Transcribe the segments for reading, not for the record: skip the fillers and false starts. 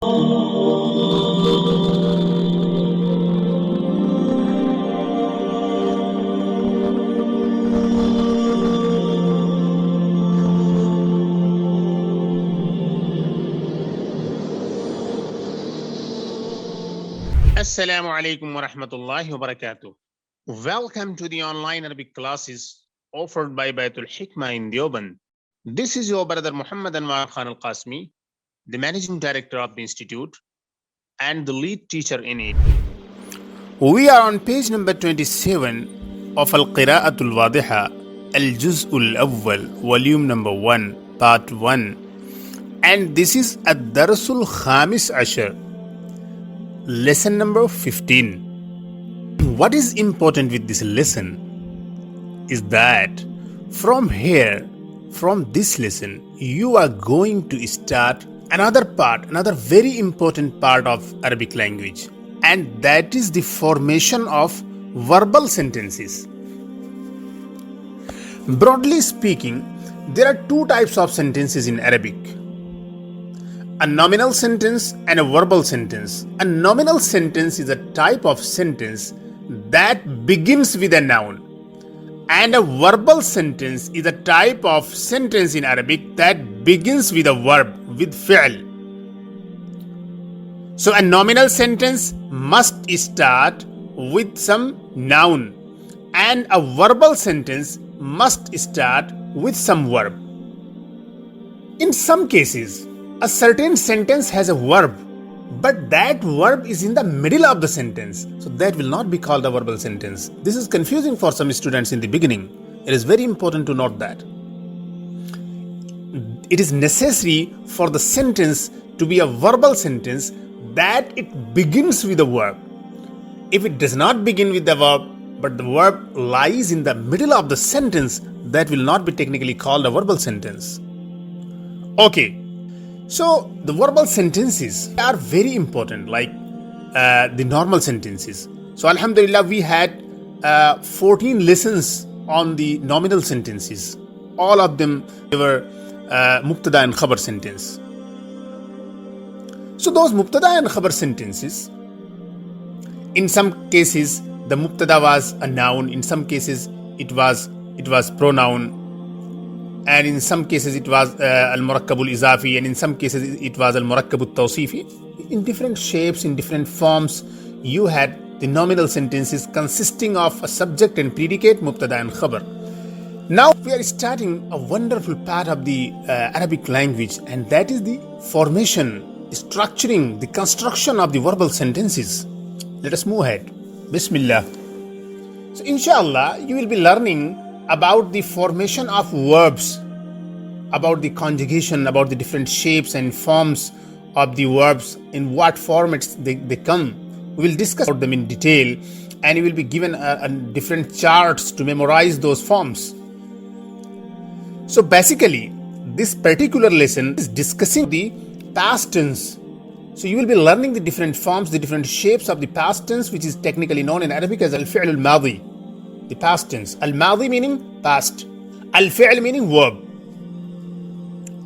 Assalamu alaikum wa rahmatullahi wa barakatuh. Welcome to the online Arabic classes offered by Bayt al-Hikmah in Deoband. This is your brother Mufti Anwar Khan al-Qasmi, the managing director of the institute and the lead teacher in it. We are on page number 27 of Al-Qira'atul al-Wadihah, al-Juz'ul Awwal, volume number 1, part 1. And this is ad-Darsul Khamis Ashar, lesson number 15. What is important with this lesson is that from here, from this lesson, you are going to start another very important part of Arabic language, and that is the formation of verbal sentences. Broadly speaking, there are two types of sentences in Arabic: a nominal sentence and a verbal sentence. A nominal sentence is a type of sentence that begins with a noun, and a verbal sentence is a type of sentence in Arabic that begins with a verb, with fi'l. So a nominal sentence must start with some noun, and a verbal sentence must start with some verb. In some cases, a certain sentence has a verb, but that verb is in the middle of the sentence, so that will not be called a verbal sentence. This is confusing for some students in the beginning. It is very important to note that. It is necessary for the sentence to be a verbal sentence that it begins with a verb. If it does not begin with the verb, but the verb lies in the middle of the sentence, that will not be technically called a verbal sentence. Okay. So the verbal sentences are very important, like the normal sentences. So Alhamdulillah, we had 14 lessons on the nominal sentences. All of them, they were Mubtada and Khabar sentence. So those Mubtada and Khabar sentences, in some cases the Mubtada was a noun, in some cases it was pronoun, and in some cases it was al-Murakkabul Izafi, and in some cases it was al-Murakkabut Tawsifi. In different shapes, in different forms, you had the nominal sentences consisting of a subject and predicate, Mubtada and Khabar. Now we are starting a wonderful part of the Arabic language, and that is the formation, structuring, the construction of the verbal sentences. Let us move ahead. Bismillah. So inshallah, you will be learning about the formation of verbs, about the conjugation, about the different shapes and forms of the verbs, in what formats they come. We will discuss about them in detail, and you will be given different charts to memorize those forms. So basically, this particular lesson is discussing the past tense. So you will be learning the different forms, the different shapes of the past tense, which is technically known in Arabic as al-fi'l al-madi. The past tense. Al-Madi meaning past. Al-Fi'l meaning verb.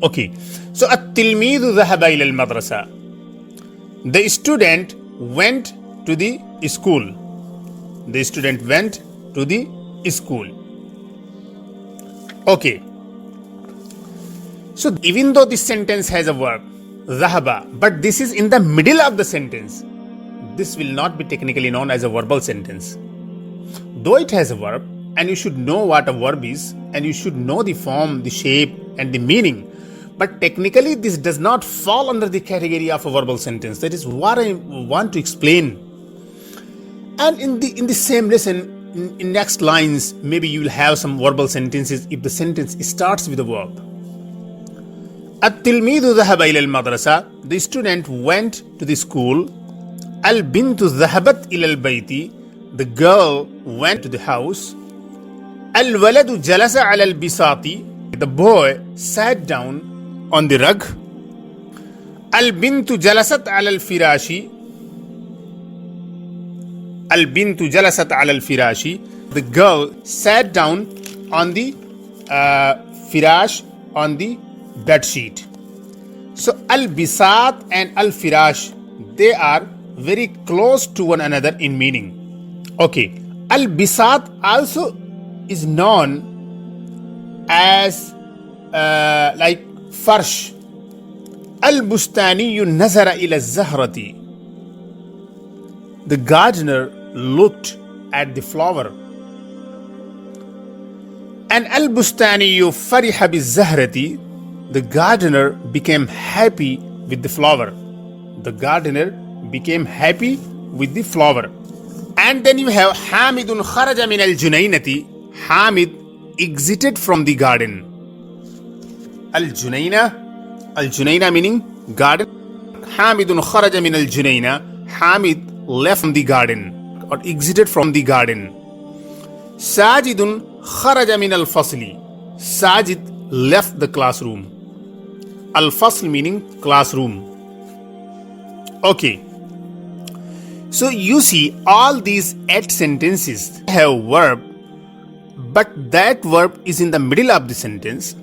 Okay. So, At-Tilmidhu dhahaba ila al-madrasa. The student went to the school. The student went to the school. Okay. So, even though this sentence has a verb, dhahaba, but this is in the middle of the sentence, this will not be technically known as a verbal sentence. Though it has a verb, and you should know what a verb is, and you should know the form, the shape, and the meaning, but technically this does not fall under the category of a verbal sentence. That is what I want to explain. And in the same lesson, in next lines, maybe you will have some verbal sentences if the sentence starts with a verb. At-tilmidhu dhahaba ila al-madrasa. The student went to the school. Al-bintu dhahabat ila al-bayti. The girl went to the house. Al-waladu jalasa ala al-bisati. The boy sat down on the rug. Al-bintu jalasat ala al-firashi. Al-bintu jalasat ala al-firashi. The girl sat down on the firash, on the bed sheet. So al-bisat and al-firash, they are very close to one another in meaning. Okay, al-bisat also is known as like farsh. Al-bustaniyu nazara ila zahrati. The gardener looked at the flower. And al-bustaniyu fariha bi-zahrati. The gardener became happy with the flower. The gardener became happy with the flower. And then you have Hamidun kharaja min al-Junaynati. Hamid exited from the garden. Al-Junayna meaning garden. Hamidun kharaja min al-Junayna. Hamid left from the garden or exited from the garden. Sajidun kharaja min al-Fasli. Sajid left the classroom. Al-Fasl meaning classroom. Okay. So you see all these 8 sentences have verb, but that verb is in the middle of the sentence.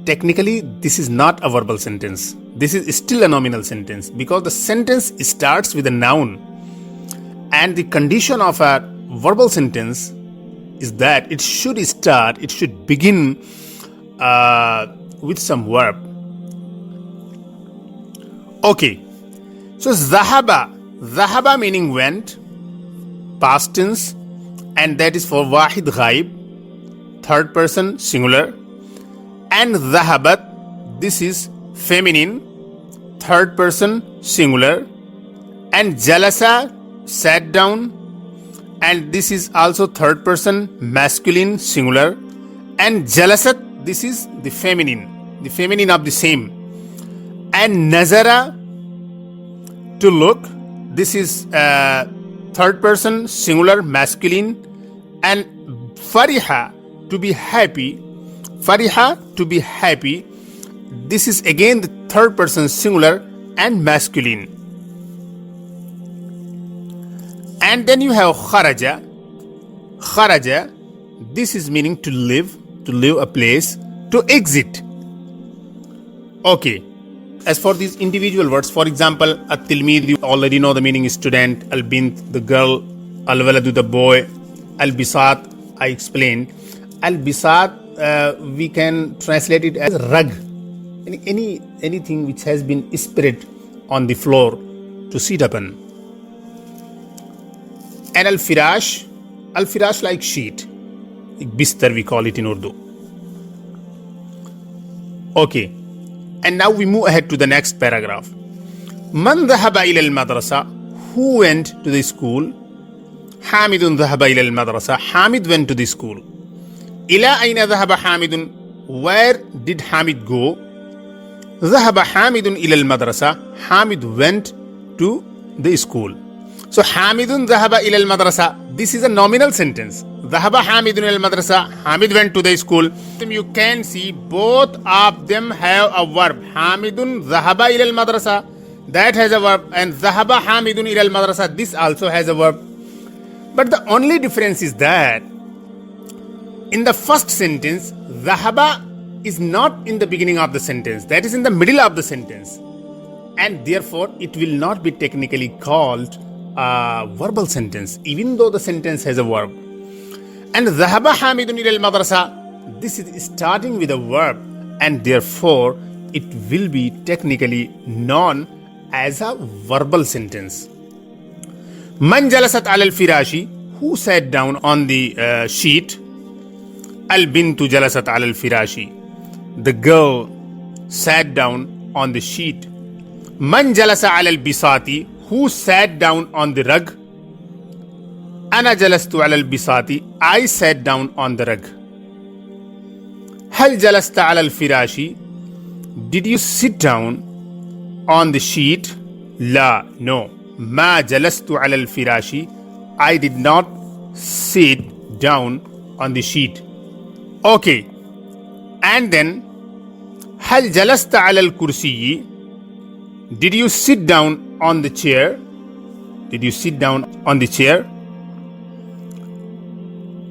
Technically, this is not a verbal sentence. This is still a nominal sentence because the sentence starts with a noun. And the condition of a verbal sentence is that it should begin with some verb. Okay, so Zahaba meaning went, past tense, and that is for Wahid Ghaib, third person singular. And Zahabat, this is feminine, third person singular. And Jalasa, sat down, and this is also third person masculine singular. And Jalasat, this is the feminine of the same. And Nazara, to look, this is third person singular masculine. And Fariha, to be happy. This is again the third person singular and masculine. And then you have Kharaja. This is meaning to leave a place, to exit. Okay. As for these individual words, for example, at-tilmid, you already know the meaning is student. Al-bint, the girl. Al-waladu, the boy. Al-bisat, I explained. Al-bisat, we can translate it as rug. Anything which has been spread on the floor to sit upon. And al-firash like sheet. Bistar we call it in Urdu. Okay. And now we move ahead to the next paragraph. Man dhahaba ila al-madrasa. Who went to the school? Hamidun dhahaba ila al-madrasa. Hamid went to the school. Ila ayna dhahaba Hamidun. Where did Hamid go? Dhahaba Hamidun ila al-madrasa. Hamid went to the school. So Hamidun dhahaba ila al-madrasa. This is a nominal sentence. Dhahaba Hamidun ila al-madrasa. Hamid went to the school. You can see both of them have a verb. Hamidun dhahaba ila al-madrasa. That has a verb. And dhahaba Hamidun ila al-madrasa. This also has a verb. But the only difference is that in the first sentence, dhahaba is not in the beginning of the sentence. That is in the middle of the sentence. And therefore, it will not be technically called a verbal sentence, even though the sentence has a verb. And dhahaba Hamidun ila al-madrasa, this is starting with a verb, and therefore it will be technically known as a verbal sentence. Man jalasat ala al-firashi, who sat down on the sheet? Al-bintu jalasat ala al-firashi, the girl sat down on the sheet. Man jalasa ala al-bisati, who sat down on the rug? Ana jalastu ala al-bisati, I sat down on the rug. Hal jalasta ala al-firashi, did you sit down on the sheet? La, no. Ma jalastu ala al-firashi, I did not sit down on the sheet. Okay. And then hal jalasta ala al-kursiyi, did you sit down on the chair? Did you sit down on the chair?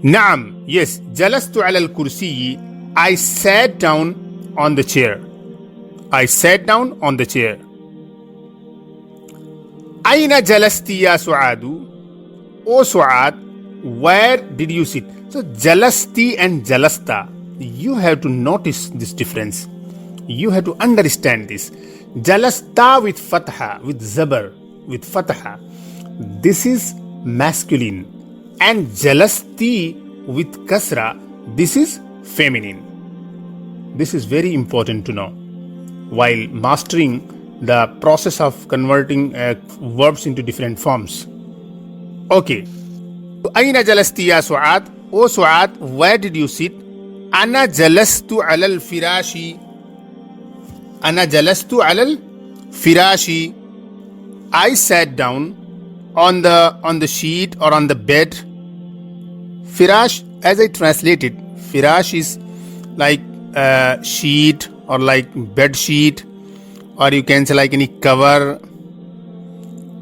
Naam, yes. Jalastu ala al-kursiyi, I sat down on the chair. I sat down on the chair. Aina jalasti ya Su'adu? O Su'ad, where did you sit? So jalasti and jalasta, you have to notice this difference. You have to understand this. Jalasta with fatha, with zabar, with fatha, this is masculine. And jalasti with kasra, this is feminine. This is very important to know while mastering the process of converting verbs into different forms. Okay. Aina jalasti ya Su'ad? O Su'ad, where did you sit? Ana jalastu alal firashi. Ana jalastu alal firashi. I sat down on the sheet or on the bed. Firash, as I translated, firash is like sheet or like bed sheet, or you can say like any cover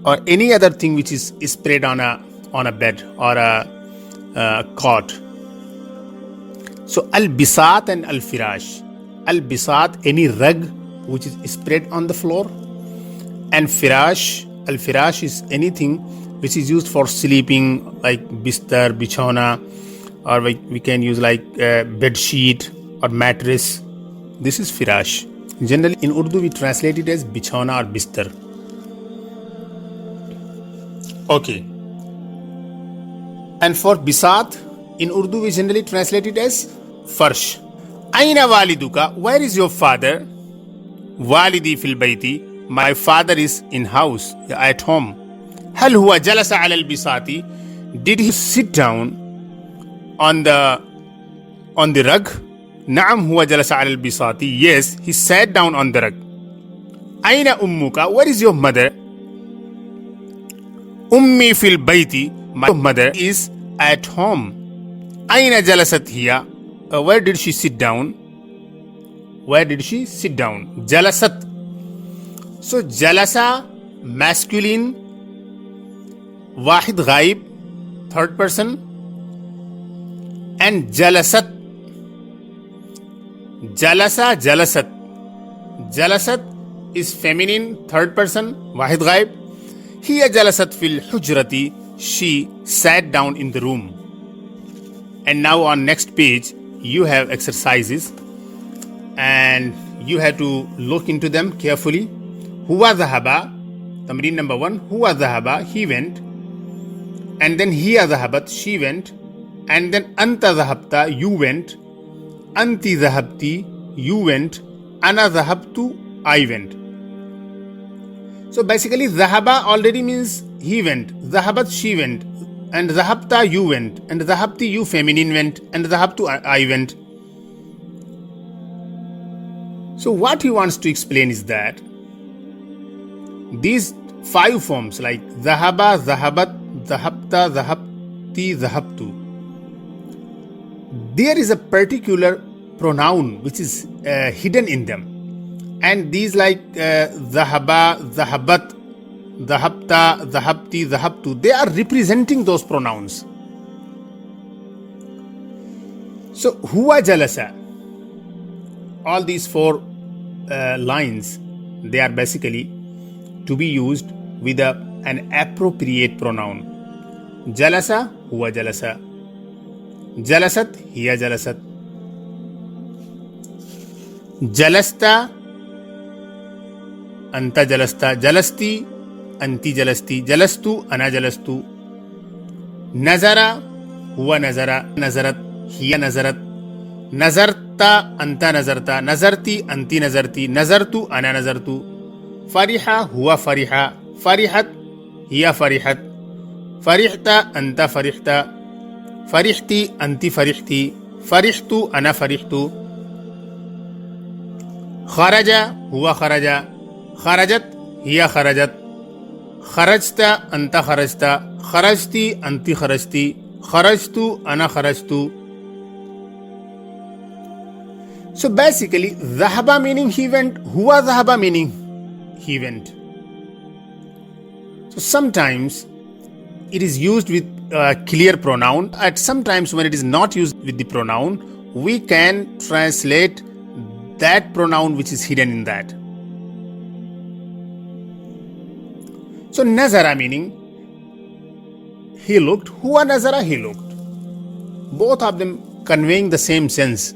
or any other thing which is spread on a bed or a cot. So al-bisat and al-firash. Al-bisat, any rug which is spread on the floor, and firash, al-firash is anything which is used for sleeping, like bistar, bichona, or we can use like bed sheet or mattress. This is firash. Generally in Urdu we translate it as bichona or bistar. Okay. And for bisat, in Urdu we generally translate it as farsh. Aina waliduka? Where is your father? Walidi fil bayti. My father is in house, at home. Hal huwa jalasa ala al-bisati? Did he sit down on the rug? Naam huwa jalasa ala al-bisati. Yes, he sat down on the rug. Aina ummuka? Where is your mother? Ummi fil bayti. My mother is at home. Aina jalasat hiya? Where did she sit down? Where did she sit down? Jalasat. So jalasa, masculine, wahid ghaib, third person, and jalasat. Jalasa, jalasat. Jalasat is feminine, third person, wahid ghaib. Hiya jalasat fil hujrati. She sat down in the room. And now on next page you have exercises and you have to look into them carefully. Huwa dhahaba, tamreen number 1. Huwa dhahaba, he went. And then hiya dhahabat, she went. And then anta dhahabta, you went. Anti dhahabti, you went. Ana dhahabtu, I went. So basically dhahaba already means he went. Dhahabat, she went. And dhahabta, you went. And dhahabti, you feminine went. And dhahabtu, I went. So what he wants to explain is that these 5 forms like dhahaba, dhahabat, dhahabta, dhahabti, dhahabtu, there is a particular pronoun which is hidden in them. And these like dhahaba, dhahabat, dhahabta, dhahabti, dhahabtu, they are representing those pronouns. So huwa jalasa, all these 4 lines, they are basically to be used with an appropriate pronoun. Jalasa, huwa jalasa. Jalasat, hiya jalasat. Jalasta, anta jalasta. Jalasti, anti jalasti. Jalastu, ana jalastu. Nazara, huwa nazara. Nazarat, hiya nazarat. Nazarta, anta nazarta. Nazarti, anti nazarti. Nazartu, ana nazartu. Fariha, huwa fariha. Farihat, hiya farihat. Farihta, anta farihta. Farihti, anti farihti. Farihtu, ana farihtu. Kharaja, huwa kharaja. Kharajat, hiya kharajat. Kharajta, anta kharajta. Kharajti, anti kharajti. Kharajtu, ana kharajtu. So basically, dhahaba meaning he went, huwa dhahaba meaning he went. So sometimes it is used with a clear pronoun. At sometimes when it is not used with the pronoun, we can translate that pronoun which is hidden in that. So nazara meaning he looked, huwa nazara, he looked. Both of them conveying the same sense.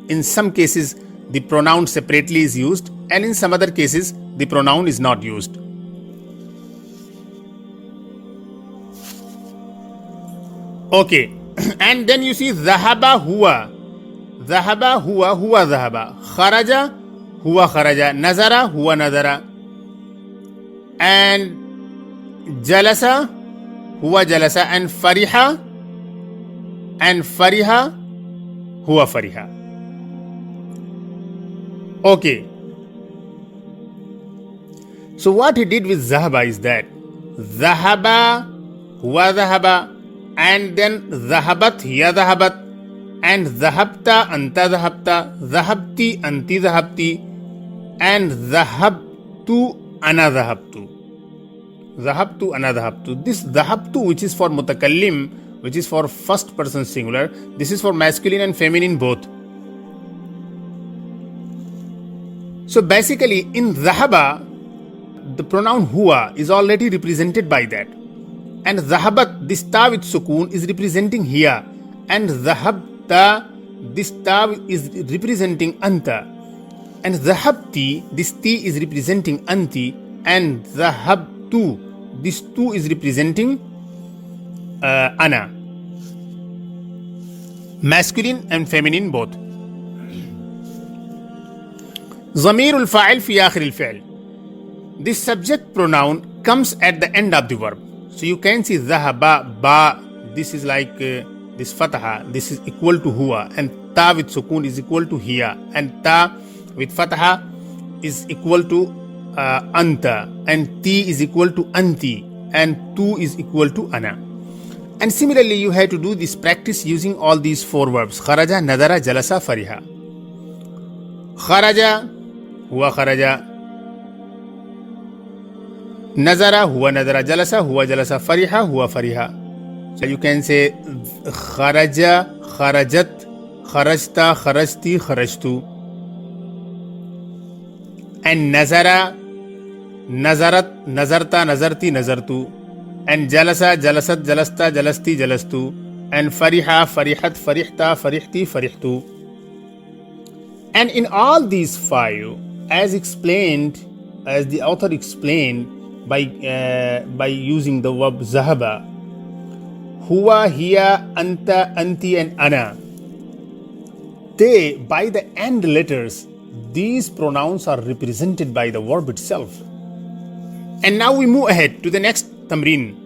In some cases, the pronoun separately is used, and in some other cases, the pronoun is not used. Okay, and then you see dhahaba huwa. Dhahaba huwa, huwa dhahaba. Kharaja huwa kharaja. Nazara huwa nazara. And jalasa huwa jalasa. And fariha huwa fariha. Okay. So what he did with Zahaba is that Zahaba huwa Zahaba, and then Zahabat hiya Zahabat, and Zahabta anta Zahabta, Zahabti anti Zahabti, and Zahabtu ana Zahabtu. Zahabtu ana Zahabtu. This Zahabtu, which is for mutakallim, which is for first person singular, this is for masculine and feminine both. So basically in Zahaba, the pronoun huwa is already represented by that. And Zahabat, this ta with sukoon, is representing hiya. And Zahabta, this ta is representing anta. And Zahabti, this ti is representing anti. And Zahabtu, this tu is representing ana. Masculine and feminine both. ضمير الفاعل في آخر الفعل. This subject pronoun comes at the end of the verb. So you can see ذهب, ba, this is like this fataha, this is equal to huwa, and ta with sukun is equal to hiya, and ta with fataha is equal to anta, and ti is equal to anti, and tu is equal to ana. And similarly you have to do this practice using all these four verbs: kharaja, nadara, jalasa, fariha. Kharaja huwa kharaja, nazara huwa nazara, jalasa huwa jalasa, fariha huwa fariha. So you can say kharaja, kharajat, kharajta, kharajti, kharajtu. And nazara, nazarat, nazarta, nazarti, nazartu. And jalasa, jalasat, jalasta, jalasti, jalastu. And fariha, farihat, farihta, farihti, farihtu. And in all these five, as explained, as the author explained, by using the verb zahaba, huwa, hiya, anta, anti, and ana, they, by the end letters, these pronouns are represented by the verb itself. And now we move ahead to the next tamrin.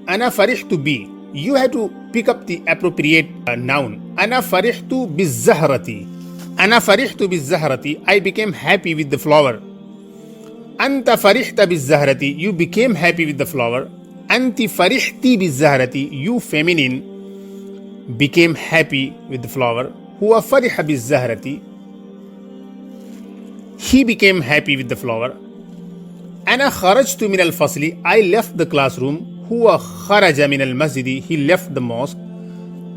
Ana farihtu bi. You have to pick up the appropriate noun. Ana farihtu bizahrati. Ana farihtu bizahrati. I became happy with the flower. Anta farihta bizahrati. You became happy with the flower. Anti farihti bizahrati. You feminine became happy with the flower. Huwa fariha bizahrati. He became happy with the flower. Ana kharajtu min al-fasli. I left the classroom. Huwa kharaja min al-masjidi. He left the mosque.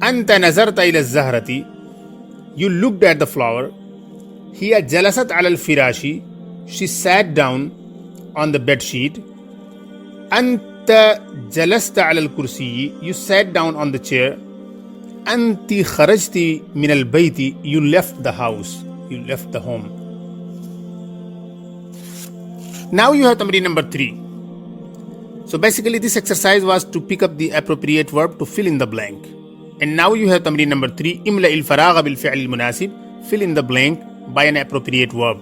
Anta nazarta ila az-zahrati. You looked at the flower. Hiya jalasat ala al-firashi. She sat down on the bed sheet. Anta jalasta ala al-kursiyi. You sat down on the chair. Anti kharajti min al-bayti. You left the house. You left the home. Now you have tamreen number 3. So basically this exercise was to pick up the appropriate verb to fill in the blank. And now you have tamreen number 3. Imla il-faragha bil-fi'l al-munasib. Fill in the blank by an appropriate verb.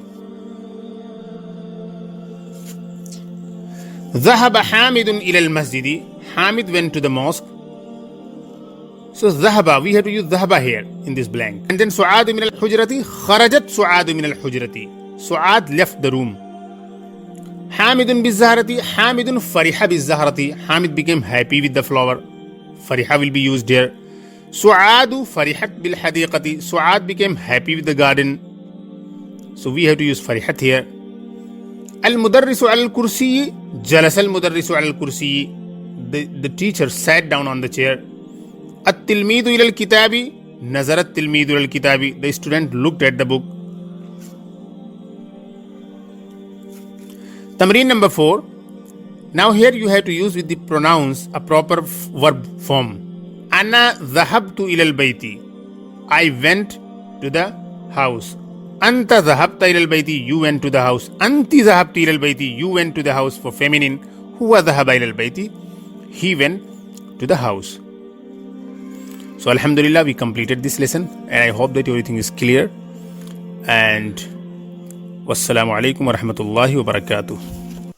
ذهب حامد إلى المسجد. Hamid went to the mosque. So ذهب, we have to use ذهب here in this blank. And then سعاد من الحجرة. خرجت سعاد من الحجرة. سعاد left the room. حامد بالزهرة. حامد فرح بالزهرة. Hamid became happy with the flower. فرح will be used here. سعاد فرحت بالحديقة. سعاد became happy with the garden. So we have to use فرحت here. المدرس على الكرسي. جلس المدرس على الكرسي. The teacher sat down on the chair. التلميذ إلى الكتاب. نظر التلميذ إلى الكتاب. The student looked at the book. Tamreen number 4. Now here you have to use with the pronouns a proper verb form. Ana dhahabtu ilal bayti. I went to the house. Anta dhahabta ilal bayti. You went to the house. Anti dhahabti ilal bayti. You went to the house for feminine. Huwa dhahaba ilal bayti. He went to the house. So alhamdulillah, we completed this lesson and I hope that everything is clear. And wassalamu alaikum wa rahmatullahi wa barakatuh.